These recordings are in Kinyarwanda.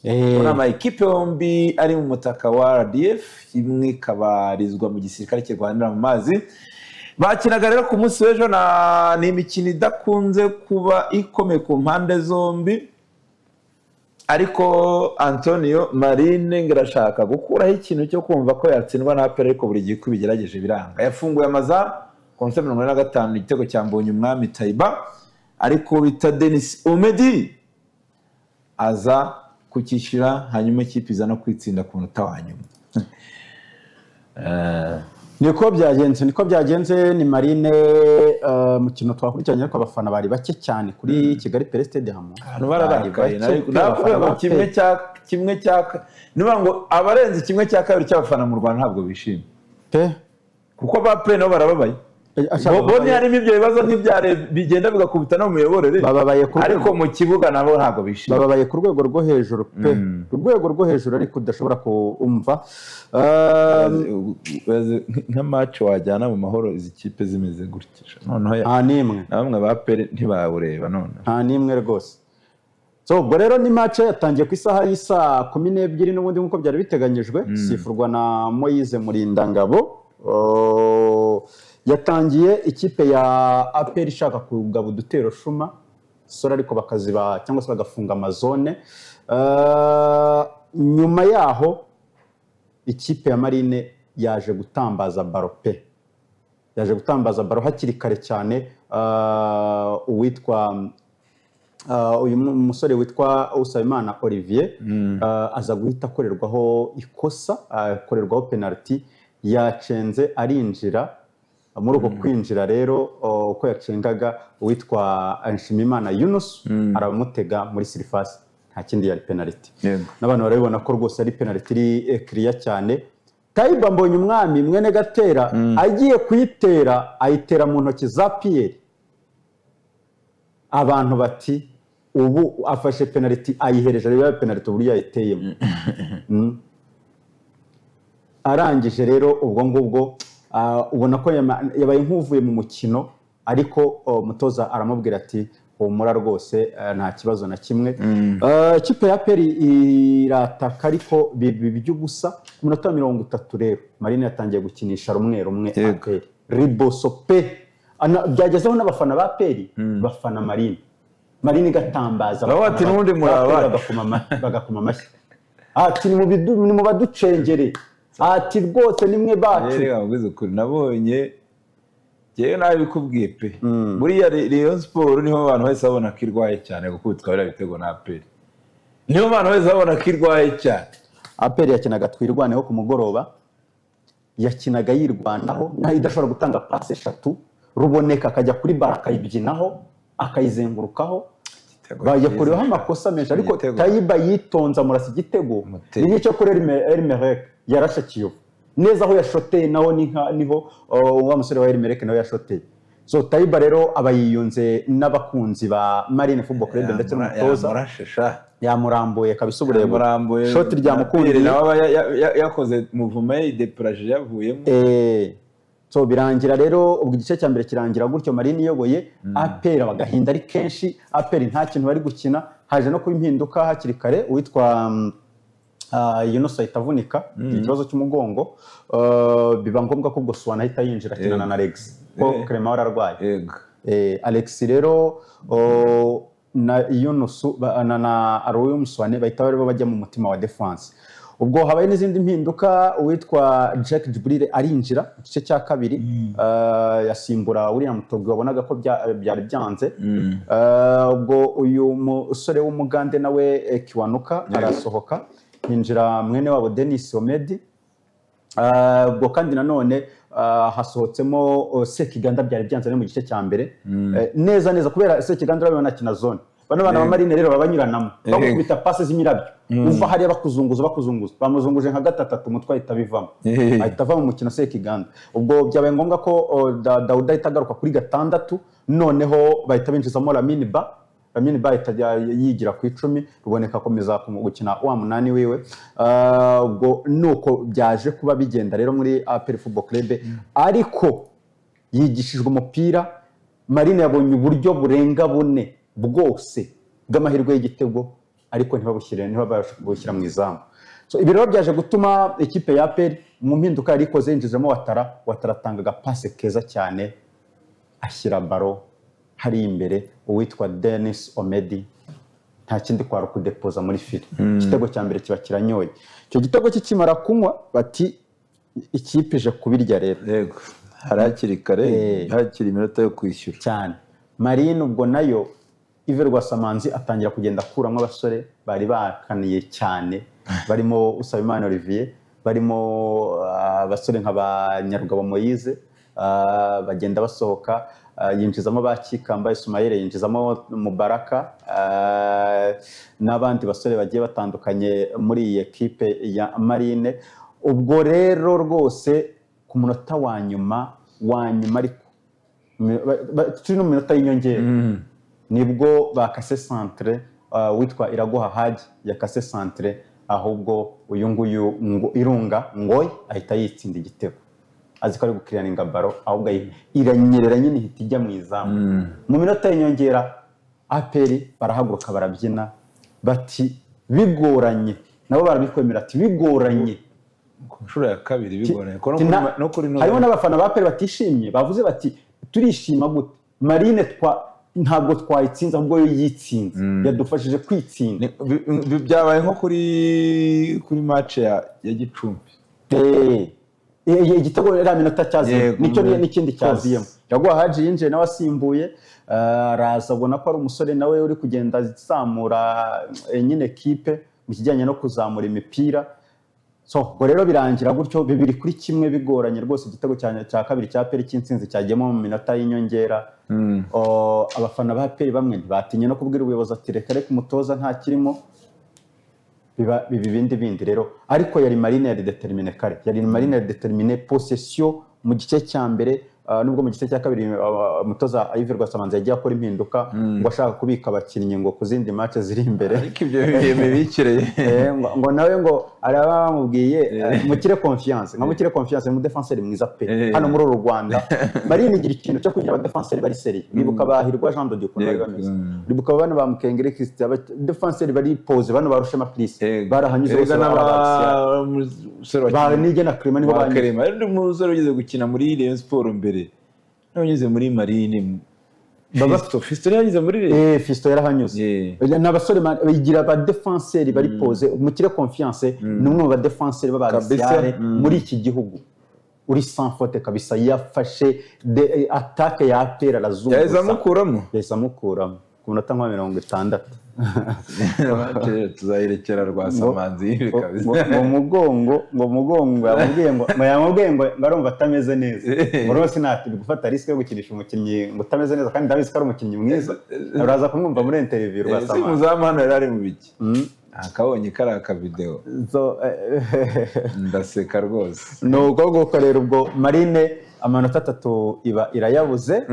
muri ama ekipe yombi ari mu mutaka wa RDF imwe ikabarizwa mu gisirikare kirwanira mu mazi bakinaga rero ku munsi w'ejo ni imikino idakunze kuba ikomeye ku mpande zombi ariko Antonio Marine ngirashaka gukuraho ikintu cyo kumva ko yatsindwa na APR ariko buri gihe kubigerageje biranga yafunguye amaza ku 45 igitego cya Mbonyumwami Taiba ariko bita Denis Omedi aza kukishyira hanyuma ikipe iza no kwitsinda ku munota wa nyuma niko byagenze ni Marine mukino twakurikiranye ariko abafana bari bake cyane kuri Kigali Pele Stadium abantu bararakaye nako kimwe cya niba ngo abarenze kimwe cya kabiri cy'abafana mu Rwanda ntabwo bishimye kuko ba Pele nabo barababaye bone harimo ibyo bibazo nk'ibyare bigenda bigakubita no mu miyoborere ariko mu kibuga nabo ntabwo bishimye bababaye ku rwego rwo hejuru ku rwego rwo hejuru ariko udashobora kumva nka match wajyana mu mahoro izi kipe zimeze gutya noneho nta nimwe na bamwe ba Pele ntibawureba none nta nimwe rwose so ubwo rero ni match yatangiye ku isaha y'isa 12 n'ubundi nkuko byari biteganyijwe sifurwa na Moise Murindangabo yatangiye ikipe ya APR ishaka kugaba udutero shuma sora ariko bakaziba cyangwa se bagafunga amazone nyuma yaho ikipe ya Marine yaje gutambaza baro hakiri kare cyane uwitwa uyu musore witwa Usabimana Olivier aza guhita akorerwaho ikosa akorerwaho penalty yacenze arinjira muri uko kwinjira rero uko yacengaga uwitwa Nshimimana Yunus aramutega muri surface nta kindi yari penalty n'abantu barabibona ko rwose ari penalty iri clear cyane Taiba Mbonyumwami mwene Gatera agiye kuyitera ayitera mu ntoki za Pierre abantu bati ubu afashe penalty ayihereje rero penalty buri yayiteyemo arangije rero ubwo ngubwo ubona ko yabaye nk'uvuye mu mukino ariko umutoza aramubwira ati humura rwose nta kibazo na kimwe ikipe ya Peri irataka ariko bibyo gusa ku minota 30 rero Marine yatangiye gukinisha rumwe Peri ribosope byagezeho n'abafana ba Peri bafana Marine gatambaza bati nundi muraba bagakoma amashyi ati ni mu baducengere ati rwose nimwe bacu rero ngwize kuri nabonye jewe nabikubwiye pe buriya Rayon Sport niho abantu bose babona kirwaye cyane gukubitwa bira bitego na APR niho abantu bose babona kirwaye cyane APR yakinaga twirwaneho ku mugoroba yakinaga yirwanaho idashobora gutanga passe 3 ruboneka akajya kuri baraka yibyinaho akayizengurukaho bayakoreho amakosa menshi ariko Taiba yitonza murasi igitego ni cyo kuri Elmerek yarashakiyo neza aho yashoteye naho niho wa musore wa Elmerek naho yashoteye so Taiba rero abayiyunze n'abakunzi ba Marine Football Club ndetse n'umutoza yamurambuye kabisa uburebure shot rya mukundiri nawe yakoze muvume deplage yavuyemo so birangira rero ubwo igice cya mbere kirangira gutyo Marine iyoboye APR bagahinda ari kenshi APR nta kintu bari gukina haje no kubimpinduka hakiri kare witwa Yunus ahitavunika ikibazo cy'umugongo biba ngombwa ko Goswana ahita yinjira kinana na Alex ko Clement wararwaye Alex rero na Yunus na Aroyo Muswane bahita bajya mu mutima wa defense ubwo habaye n'izindi mpinduka uwitwa Jack Jibril arinjira igice cya kabiri yasimbura William Togwe wabonaga ko byari byanze ubwo uyu musore w'umugande nawe Kiwanuka arasohoka hinjira mwene wabo Denis Omedi ubwo kandi nanone hasohotsemo Sekiganda byari byanze mu gice cya mbere neza kubera Sekiganda babona kina zone bano bana ba Marine rero babanyuranamo bakubita passe z'imirabyo uva hariya bakuzunguza bamuzunguje nka gatatu umutwe itabivamo ahita ava mu mukino Sekiganda ubwo byabaye ngombwa ko Dauda itagaruka kuri gatandatu noneho bahita binjizamo Lamine Ba yigira ku 10 ruboneka akomeza gukina wa munani wiwe ubwo nuko byaje kuba bigenda rero muri APR Football Club ariko yigishijwe umupira Marine yabonye uburyo burenga bune bwose bw'amahirwe y'igitego ariko ntibabashyira mu izamu. So ibi rero byaje gutuma ikipe ya APR mu mpinduka yari ikoze yinjizamo Watara atanga agapase keza cyane ashyira baro hari imbere uwitwa Dennis Omedi nta kindi kwara kudepoza muri file. Igitego cya mbere kiba kiranyoye. Icyo gitego kikimara kunywa bati ikipe ije kubirya rero. Yego. Harakiri kare hakiri iminota yo kwishyura cyane. Marine ubwo nayo Yves Rwasamanzi atangira kugenda akuramo abasore bari bakaniye cyane barimo Usabimana Olivier, barimo abasore nk'abanyarugabo Moise, bagenda basohoka, yinjizamo Bakikamba Ismail, yinjizamo Mubaraka n'abandi basore bagiye batandukanye muri iyi equipe ya Marine. Ubwo rero rwose ku munota wa nyuma ariko turi no minota y'inyongera nibwo bakase centre witwa Iraguha Haji yakase centre, ahubwo uyu nguyu Irunga Ngoyi ahita yitsinda igitego azi ko ari gukiriana baro, ahubwo iranyerera nyine ihita ijya mu izamu. Mu minota y'inyongera APR barahaguruka barabyina bati bigoranye, nabo barabikwemera ati bigoranye ku nshuro ya kabiri bigoranye no kuri no. Harimo n'abafana ba APR batishimye bavuze bati turishima gute Marine ntabwo twayitsinze ahubwo yo yitsinze yadufashije kwitsinda. Byabaye nko kuri match ya Gicumbi igitego era minota cyaziye nicyo n'ikindi cyaziyemo. Iraguha Haji yinjiye nawe asimbuye araza abona ko ari umusore nawe uri kugenda zamura nyine equipe mu kijyanye no kuzamura imipira. So ubwo rero birangira gutyo 2-1 bigoranye rwose. Igitego cya kabiri cya APR cy'insinzi cyagiyemo mu minota y'inyongera. Abafana ba APR bamwe batinye no kubwira ubuyobozi ati reka umutoza nta kirimo biba bindi rero, ariko yari Marine yari determine kare, yari Marine yari determine possession mu gice cya mbere. Nubwo mu gice cya kabiri umutoza Yves Rwasamanzi yagiye akora impinduka ngo ashaka kubika abakinnyi ngo kuzindi match ziri imbere, ariko ibyo bibikireye ngo nawe ngo araba bamubwiye mukire confiance, nka mukire confiance mu defenseur mwiza pe hano muri uru Rwanda. Marine igira ikintu cyo kugira abadefenseur bari seri, bibuka bahirwa Jean de Dieu bari bameze, bibuka bana ba Mukengere Christian defenseur bari pose bano barushema Prince barahanyuze bose ba nige na Clement nibo banyuze. Ari umusore ugize gukina muri Rayon Sport mbere n'abanyuze muri Marine baba Fiston yanyuze muri Fiston yarahanyuze n'abasore bigira ba defenseur bari pose. Mukire confiance n'umwe mu ba defenseur b'abagisiare muri iki gihugu uri sans faute kabisa, yafashe attaque ya APR arazunguza yazamukuramo ku munota nka 60. Tuzayirekera Rwasamanzi kabisa ngo mugongo yamubwiye ngo arumva atameze neza. Rwose natiri gufata risk yo gukinisha umukinnyi ngo utameze neza, kandi ndabizi ko ari umukinnyi mwiza. Uraza kumwumva muri interview Rwasamanzi muzamana yari mu biki akabonye karaka video ndaseka rwose. No ubwo rero ubwo Marine amanota 3 iba irayabuze.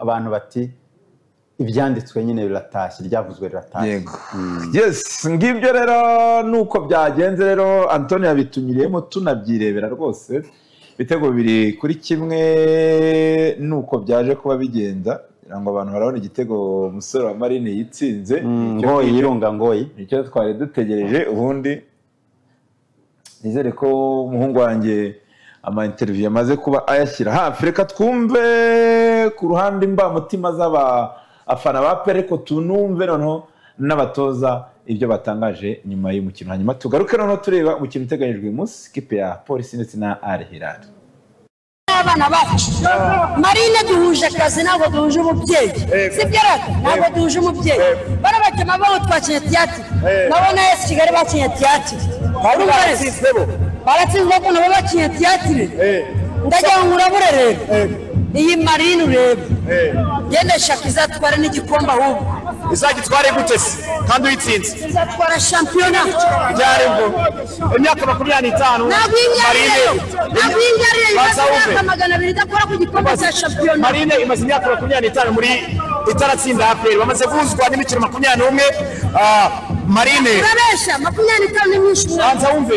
Abantu bati ibyanditswe nyine biratashye, ryavuzwe riratashye. Yes, ngibyo rero nuko byagenze rero. Antonio yabitunyiriyemo tunabyirebera rwose. Ibitego 2-1 nuko byaje kuba bigenza, ngo abantu barabona igitego umusore wa Marine yitsinze. Ngoyi Irunga Ngoyi nicyo twari dutegereje. Ubundi nizere ko umuhungu wanjye ama interview yamaze kuba ayashyira hafi. Reka twumve ku ruhande imbamutima afana ba APR ko tunumve noneho n'abatoza ibyo batangaje nyuma y'umukino, hanyuma tugaruke noneho tureba umukino uteganyijwe uyu munsi ikipe ya Polisi ndetse na Al Hilal. Abana bacu Marine duhuje akazi ntabwo duhuje umubyeyi, sibyo rero ntabwo duhuje umubyeyi. Barabatema baho twakinye tiyati nabona yesi Kigali bakinye tiyati baratsinzwe ko nabo bakinye tiyati. Ndagira ngo urabure rero iyi Marine urebe genda shaka izatwara n'igikombe, ahubwo izagitware gute se kandi uyitsinze? izatwara shampiyona byari ngo imyaka 25 Marine imyaka 200 idakora ku gikombe cya shampiyona. Marine imaze imyaka 25 muri itaratsinda APR, bamaze kuzwa n'imikino 21. Marine urabesha 25 ni myinshi.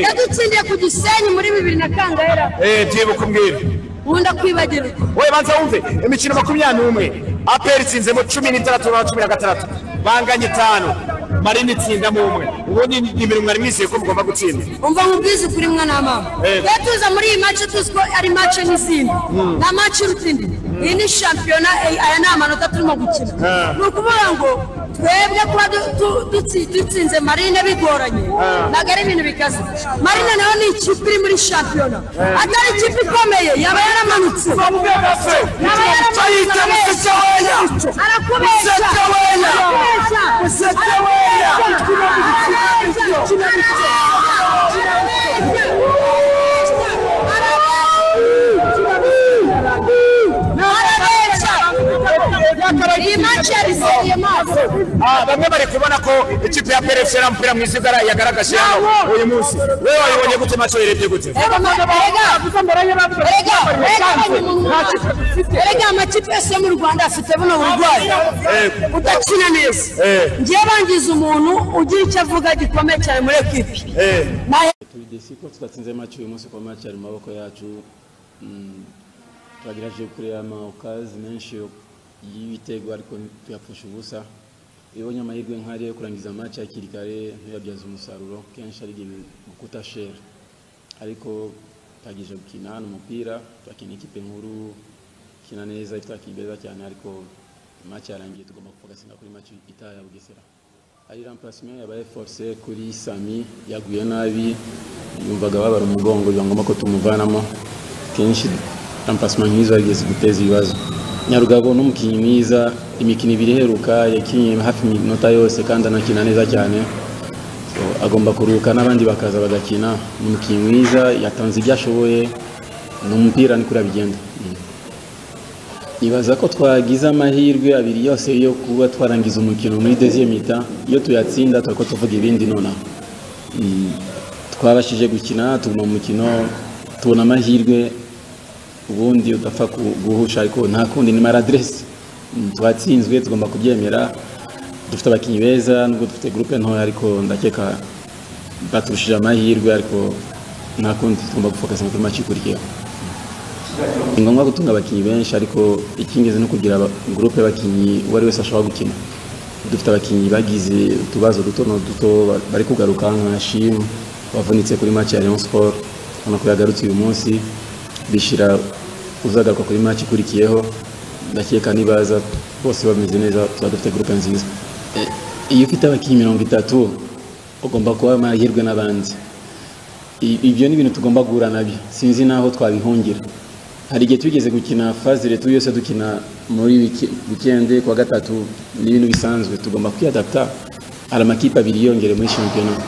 Yadutsindiye ku Gisenyi muri 2000 na Kangahera. Byibuka mbwira Nkunda kwibagirwa. Wowe banza wumve imikino 21 APR itsinzemo 16 na 16 banganye 5. Marine itsindamo umwe ubundi ni ibintu mwari mwizeye ko mugomba gutsinda umva nkubwize ukuri mwana wa mama iyo tuza muri iyi match tuzi ko ari match n'izindi nta match y'urutsindi iyi ni shampiyona aya ni amanota turimo gukina ni ukuvuga ngo twebwe kuba dutsinze Marine bigoranye ntabwo ari ibintu bikaze Marine nayo ni ikipe iri muri shampiyona atari ikipe ikomeye yaba yaramanutse yaba yaramanutse arakubeshya bamwe bari kubona ko ikipe ya PRFC ari umupira mwiza yagaragaje uyu munsi wewe wabonye gute match yarebye gute erega amakipe yose yo mu Rwanda afite buno burwayi udakina neza ngiye bangiza umuntu ugira icyo avuga gikomeye cyane muri ekipi tubidesi ko tudatsinze match uyu munsi kwa match ari mu maboko yacu twagerageje kureba amakazi menshi y'ibitego ariko tuyapfusha ubusa ibonye amahirwe nk'ari yo kurangiza match hakiri kare ntiyabyaza umusaruro kenshi ari gukuta share ariko tagije gukina hano umupira twakina ikipe nkuru kina neza itakibeza cyane ariko match yarangiye tugomba kufokasinga kuri match itaha ya Bugesera ari remplacement yabaye force kuri Sami yaguye nabi yumvaga babara umugongo bangomba ko tumuvanamo kenshi remplacement nk'izo yageze guteza ibibazo Nyarugabo n'umukinnyi mwiza imikino ibiri heruka yakinnye hafi iminota yose kandi anakina neza cyane agomba kuruka n'abandi bakaza bagakina umukinnyi mwiza yatanze ibyo ashoboye n'umupira ni kuri abigenda nibaza ko twagize amahirwe abiri yose yo kuba twarangiza umukino muri deuxième mi-temps iyo tuyatsinda twako tuvuga ibindi nona twabashije gukina tuguma mu mukino tubona amahirwe ubundi udapfa guhusha ariko nta kundi ni maladresse twatsinzwe tugomba kubyemera dufite abakinnyi beza nubwo dufite groupe ntoya ariko ndakeka baturushije amahirwe ariko nta kundi tugomba gufocus kuri match ikurikiyeho ni ngombwa gutunga abakinnyi benshi ariko ikingeze no kugira groupe y'abakinnyi uwari wese ashobora gukina dufite abakinnyi bagize utubazo duto bari kugaruka nka Shim wavunitse kuri match ya Rayon Sport ko yagarutse uyu munsi bishira uzagaruka kuri match ikurikiyeho ndakeka nibaza bose bameze neza dufite groupe nziza iyo ufite abakinnyi 30 ugomba kuba amahirwe n'abandi ibyo ni ibintu tugomba guhura nabyo sinzi naho twabihungira hari igihe tugeze gukina phase retu yose dukina muri weekend kwa gatatu n'ibintu bisanzwe tugomba kwiadapta ala makipe abiri yongere muri championnat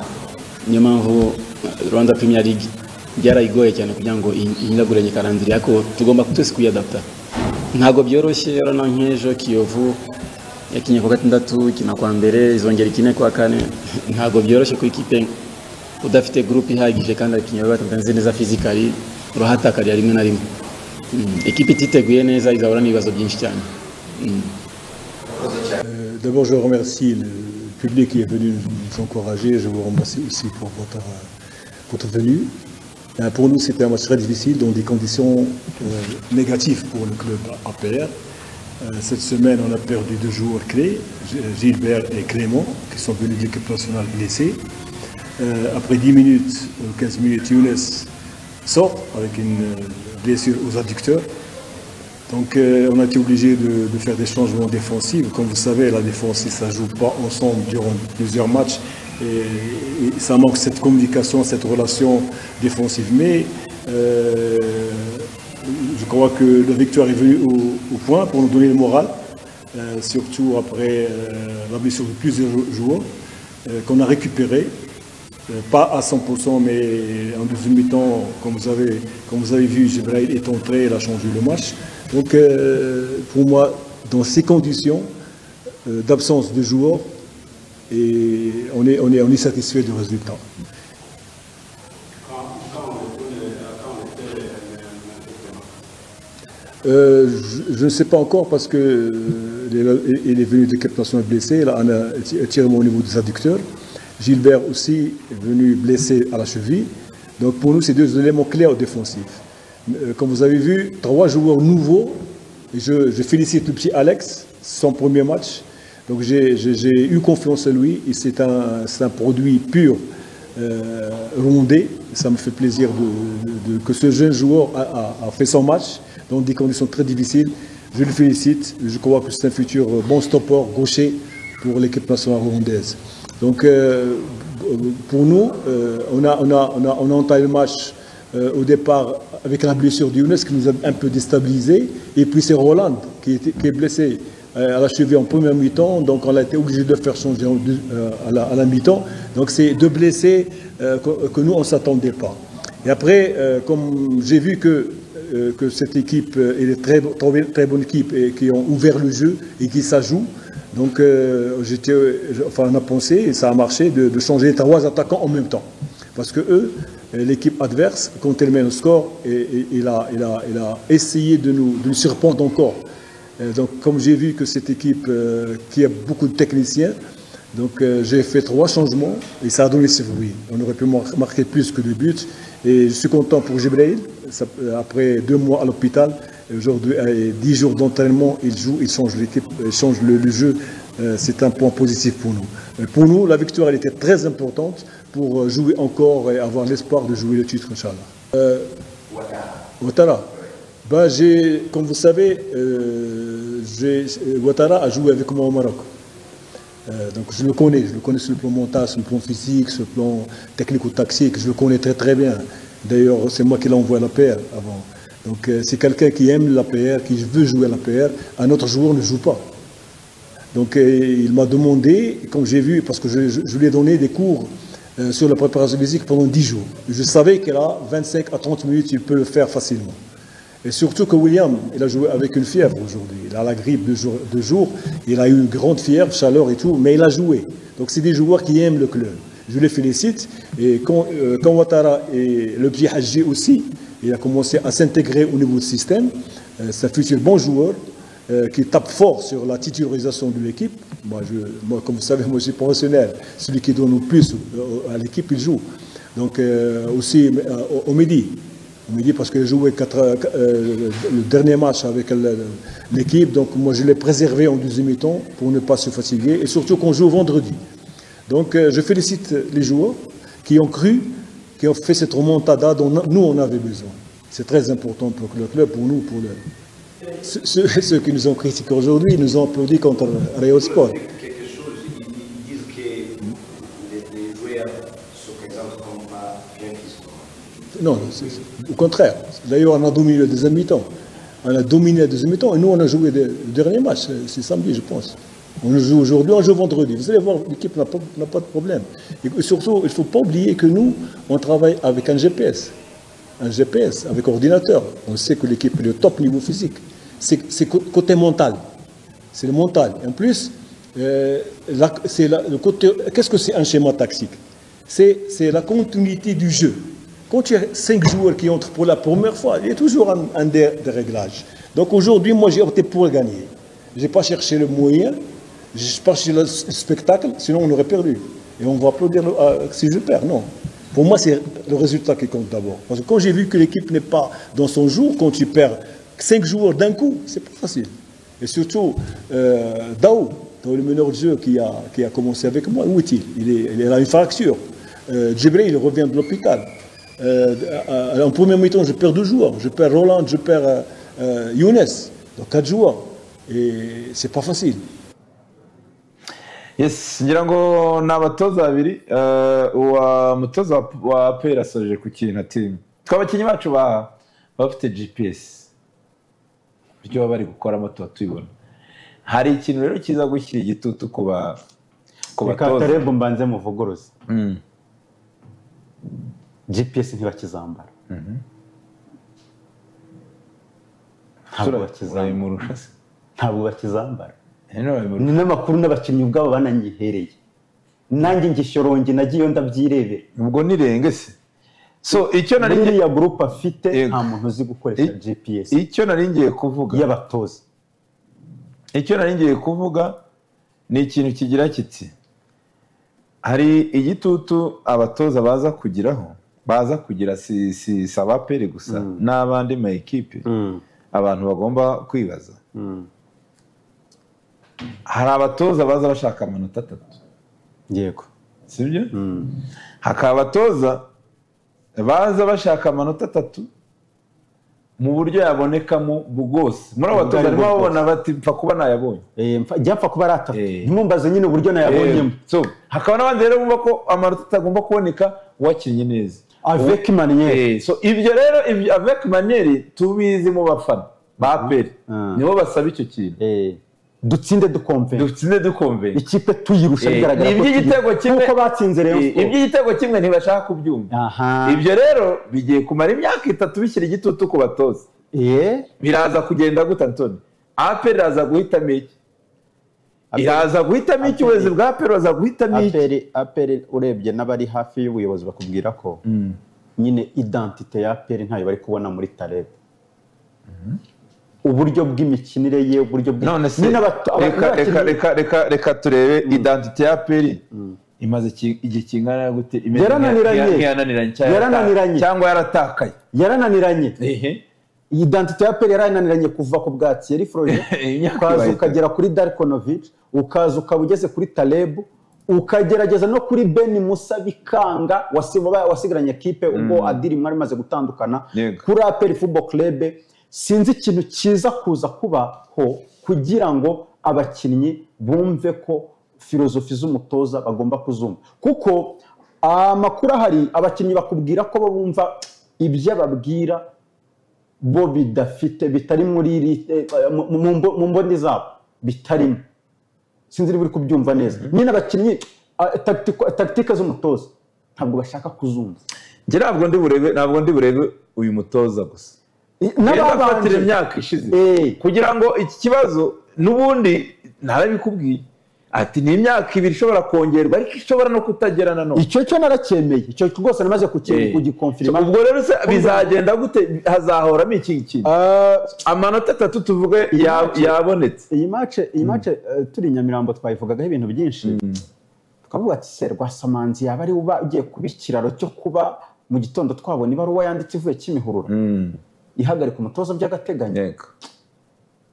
niyo mpamvu Rwanda Premier League byarayigoye cyane kugira ngo ihindaguranye karandiri yako tugomba kutwese kwiadapta ntago byoroshye rano nk'ejo Kiyovu yakinye kwa gatandatu kina kwa mbere izongera ikine kwa kane ntago byoroshye ku ikipe udafite groupe ihagije kandi akinye batanze neza physically uruhatakari rimwe na rimwe ekipe ititeguye neza izahura n'ibibazo byinshi cyane D'abord je remercie le public qui est venu nous encourager, je vous remercie aussi pour votre venue. Pour nous, c'était un match très difficile, dans des conditions négatives pour le club APR. Cette semaine, on a perdu 2 joueurs clés, Gilbert et Clément, qui sont venus de l'équipe nationale blessés. Après 10 minutes, 15 minutes, Younes sort avec une blessure aux adducteurs. Donc on a été obligé de faire des changements défensifs. Comme vous savez, la défense, ça ne joue pas ensemble durant plusieurs matchs. Et ça manque cette communication, cette relation défensive. Mais je crois que la victoire est venue au point pour nous donner le moral, surtout après la blessure de plusieurs joueurs qu'on a récupéré. Pas à 100%, mais en deuxième mi-temps, comme vous avez vu, Jibrail est entré, il a changé le match. Donc pour moi, dans ces conditions d'absence de joueurs, et on est satisfait du résultat. Je ne sais pas encore parce qu'il est venu de l'équipe nationale blessé, là on a tiré au niveau des adducteurs. Gilbert aussi est venu blessé à la cheville. Donc pour nous, c'est 2 éléments clés au défensif. Comme vous avez vu, 3 joueurs nouveaux. Et je félicite le petit Alex, son premier match. Donc j'ai eu confiance en lui et c'est un produit pur, rondé. Ça me fait plaisir que ce jeune joueur a fait son match dans des conditions très difficiles. Je le félicite. Je crois que c'est un futur bon stopper gaucher pour l'équipe nationale rwandaise. Donc pour nous, on a entamé le match au départ avec la blessure d'Younes qui nous a un peu déstabilisés. Et puis c'est Roland qui est blessé à la cheville en première mi-temps. Donc on a été obligé de faire changer à la mi-temps. Donc c'est deux blessés que nous on ne s'attendait pas. Et après, comme j'ai vu que cette équipe est une très bonne équipe et qui ont ouvert le jeu et qui ça joue. Donc on a pensé, et ça a marché, de changer les 3 attaquants en même temps. Parce que eux, l'équipe adverse, quand elle mène au score, il a essayé de nous surprendre encore. Donc comme j'ai vu que cette équipe qui a beaucoup de techniciens, donc j'ai fait 3 changements et ça a donné ses fruits. On aurait pu marquer plus que 2 buts. Et je suis content pour Djibril. Après 2 mois à l'hôpital, aujourd'hui, 10 jours d'entraînement, il joue, il change l'équipe, il change le jeu. C'est un point positif pour nous. Pour nous, la victoire elle était très importante pour jouer encore et avoir l'espoir de jouer le titre, Inch'Allah. Ouattara. Ben, comme vous savez, Ouattara a joué avec moi au Maroc. Donc je le connais sur le plan mental, sur le plan physique, sur le plan technico-tactique, je le connais très très bien. D'ailleurs, c'est moi qui l'ai envoyé à l'APR avant. Donc c'est quelqu'un qui aime l'APR, qui veut jouer à l'APR. Un autre joueur ne joue pas. Donc il m'a demandé, comme j'ai vu, parce que je lui ai donné des cours sur la préparation physique pendant 10 jours. Je savais qu'elle a 25 à 30 minutes, il peut le faire facilement. Et surtout que William, il a joué avec une fièvre aujourd'hui. Il a la grippe 2 jours, il a eu une grande fièvre, chaleur et tout, mais il a joué. Donc c'est des joueurs qui aiment le club. Je les félicite. Et quand Ouattara et le petit Hadji aussi, il a commencé à s'intégrer au niveau du système. C'est un futur bon joueur qui tape fort sur la titularisation de l'équipe. Moi, comme vous savez, moi je suis professionnel. Celui qui donne le plus à l'équipe, il joue. Donc aussi au Midi. Parce que j'ai joué le dernier match avec l'équipe, donc moi je l'ai préservé en 2e mi-temps pour ne pas se fatiguer, et surtout qu'on joue vendredi. Donc je félicite les joueurs qui ont cru, qui ont fait cette remontada dont nous on avait besoin. C'est très important pour le club, pour nous, pour ceux qui nous ont critiqués aujourd'hui, nous ont applaudi contre Real Sport. Quelque chose, ils disent que les joueurs se présentent comme pas bien qu'ils sont. Non, au contraire. D'ailleurs, on a dominé le 2e mi-temps. On a dominé le 2e mi-temps et nous, on a joué le dernier match. C'est samedi, je pense. On joue aujourd'hui, on joue vendredi. Vous allez voir, l'équipe n'a pas de problème. Et surtout, il ne faut pas oublier que nous, on travaille avec un GPS. Un GPS, avec ordinateur. On sait que l'équipe est au top niveau physique. C'est côté mental. C'est le mental. En plus, c'est le côté. Qu'est-ce que c'est un schéma tactique? C'est la continuité du jeu. Quand tu as 5 joueurs qui entrent pour la première fois, il y a toujours un dérèglage. Donc aujourd'hui, moi, j'ai opté pour gagner. Je n'ai pas cherché le moyen, je n'ai pas cherché le spectacle, sinon on aurait perdu. Et on va applaudir si je perds. Non. Pour moi, c'est le résultat qui compte d'abord. Parce que quand j'ai vu que l'équipe n'est pas dans son jour, quand tu perds 5 joueurs d'un coup, c'est pas facile. Et surtout, Dao, le meneur de jeu qui a commencé avec moi, où est-il? Il a une fracture. Djibril, il revient de l'hôpital. En premier mi-temps, je perds 2 joueurs. Je perds Roland, je perds Younes. Donc 4 joueurs. Et c'est pas facile. Yes, ngira ngo ni abatoza babiri uwa mutoza wa APR asoje ku kintu ati twabakinnyi bacu bafite GPS ibyo baba bari gukoramo tuba tubibona. Hari ikintu rero kiza gushyira igitutu ku batoza. Katarebo mbanze muvuguruze. GPS ntibakizambara. Ntabwo bakizambara. Ni n'amakuru n'abakinnyi ubwabo bananyihereye. Nanjye ngishorongi nagiye ndabyirebera. Ubwo nirenge se. So icyo nari ngiye ya group afite nta muntu uzi gukoresha GPS. Icyo nari ngiye kuvuga y'abatoza. Icyo nari ngiye kuvuga ni ikintu kigira kiti. Hari igitutu abatoza baza kugira si sabapere gusa n'abandi ma equipe abantu bagomba kwibaza. hari abatoza baza bashaka amanota 3 yego sibyo hakaba abatoza baza bashaka amanota 3 mu buryo yabonekamo bwose muri abo batoza barimo babona bati mpfa kuba nayabonye njya mpfa kuba ari 3 ntimumbaze nyine uburyo nayabonyemo so hakaba n'abandi rero bumva ko amanota atagomba kuboneka wakinnye neza avec manière so ibyo rero avec manière tubizi mu bafana ba PL nibo basaba icyo kintu dutsinde dukomve ikipe tuyirusha bigaragara ko igitego kimwe kuko batsinze rero iby'igitego kimwe ntibashaka kubyumva ibyo rero bigiye kumara imyaka 3 bishyira igitutu ku batoza biraza kugenda gute Antoni APR iraza guhitamo iki iraza guhitamo iki ubuyobozi bwa APR iraza guhitamo iki APR urebye n'abari hafi y'ubuyobozi bakubwira ko nyine identite ya APR ntayo bari kubona muri Taleb uburyo bw'imikinire ye uburyo none se reka turebe identite ya APR imaze igihe kingana gute yarananiranye cyangwa yaratakaye yarananiranye identite ya APR yarananiranye kuva ku bwatsi yari Froje ukaza ukagera kuri Darkonovic ukaza ukaba ugeze kuri Taleb ukagerageza no kuri Ben Musa bikanga wasigaranye equipe ubwo Adiri mwari maze gutandukana kuri APR Football Club sinzi ikintu kiza kuza kubaho kugira ngo abakinnyi bumve ko filozofi z'umutoza bagomba kuzumva kuko amakuru ahari abakinnyi bakubwira ko bumva ibyo babwira bo bidafite bitari muri mu mboni zabo bitarimo sinzi buri kubyumva neza nyine abakinnyi tactique z'umutoza ntabwo bashaka kuzumva nge ntabwo ndi burebe uyu mutoza gusa n'abafatira imyaka ishize kugira ngo iki kibazo n'ubundi narabikubwiye ati ni imyaka 2 ishobora kongerwa ariko ishobora no kutagerana no icyo cyo narakemeye icyo rwose namaze kugikonfirma ubwo rero bizagenda gute hazahoramo iki kintu amanota 3 tuvuge yabonetse iyi match turi Nyamirambo twayivugagaho ibintu byinshi tukavuga ati se Rwasamanzi yaba ari ugiye kubikiraro cyo kuba mu gitondo twabona ibaruwa yanditse ivuye Kimihurura ihagarika umutoza by'agateganyo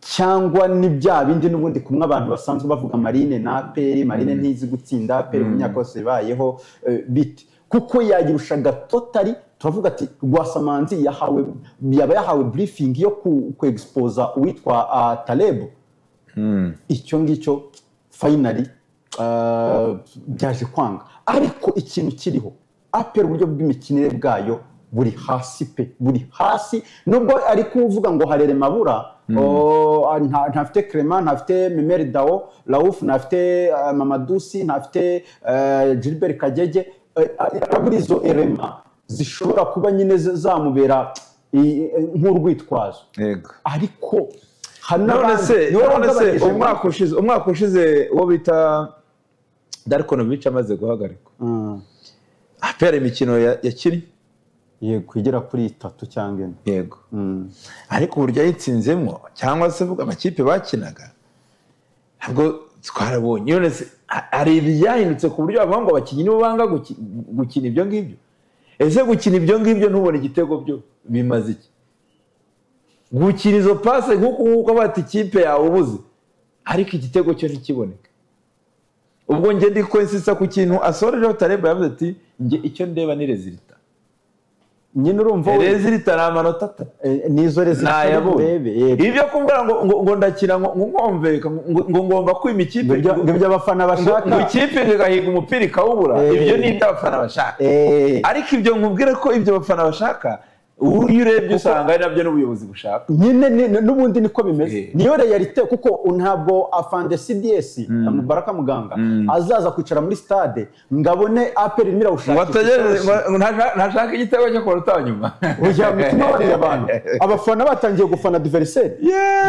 cyangwa ni bya bindi n'ubundi kumwe abantu basanzwe bavuga Marine na APR Marine ntizi gutsinda APR mu myaka yose bayeho bit kuko yagirushaga totally turavuga ati Rwasamanzi yahawe briefing yo ku expose uwitwa Taleb icyo ngicyo finally byaje kwanga ariko ikintu kiriho APR uburyo bw'imikinire bwayo buri hasi nubwo ari kuvuga ngo harere mabura ntafite Clement ntafite Memeri Dao Raouf ntafite Mamadusi ntafite Gilbert Kagege aburi izo erema zishobora kuba nyine zamubera nk'urwitwazo ariko none se umwaka ushize uwo bita Darkonovic amaze guhagarikwa APR imikino yakinnye yego igera kuri 3 cyangwa 4 yego ariko uburyo yitsinzemo cyangwa se vuga amakipe bakinaga ntabwo twarabonye none se ari ibyahindutse ku buryo bavuga ngo abakinnyi nibo banga gukina ibyo ngibyo ese gukina ibyo ngibyo ntubone igitego byo bimaze iki gukina izo passe nk'uko bati ikipe yawe ubuze ariko igitego cyo ntikiboneka ubwo nge ndi kwensisa ku kintu asorejeho Taleb yavuze ati nge icyo ndeba ni resultat nyine urumva rezilita ni amanota 3 nizo rezilita ibyo kumbwira ngo ndakina ngo nkomveka ngo ngomba kwima ikipe ibyo abafana bashaka ikipe igahiga umupira ikawubura ibyo ni ibyo abafana bashaka ariko ibyo nkubwire ko ibyo abafana bashaka iyo urebye usanga ari nabyo n'ubuyobozi bushaka nyine n'ubundi niko bimeze niyo realite kuko ntabwo afande CDS Mubaraka Muganga azaza kwicara muri stade ngabone APR imira ushaka ntashaka igitego cyo korota nyuma ujya mutuma bari abantu abafana batangiye gufana adversaire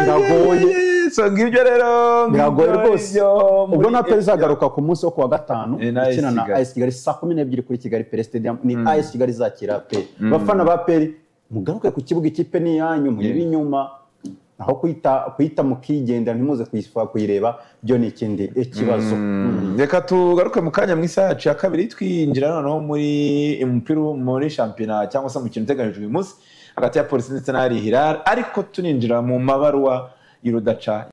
biragoye so ngibyo rero biragoye rwose ubwo na APR izagaruka ku munsi wo kuwa 5 ikina na AS Kigali saa 12 kuri Kigali Pele Stadium ni AS Kigali zakira APR bafana ba APR mugaruke ku kibuga ikipe ni yanyu muri inyuma aho kwita mukigenda ntimuze kuyireba byo ni ikindi ikibazo reka tugaruke mu kanya mu isaha ya kabiri twinjira noneho muri shampiyona cyangwa se mu kintu uteganijwe uyu munsi hagati ya Polisi ndetse na Al Hilal ariko tuninjira mu mabaruwa y'urudaca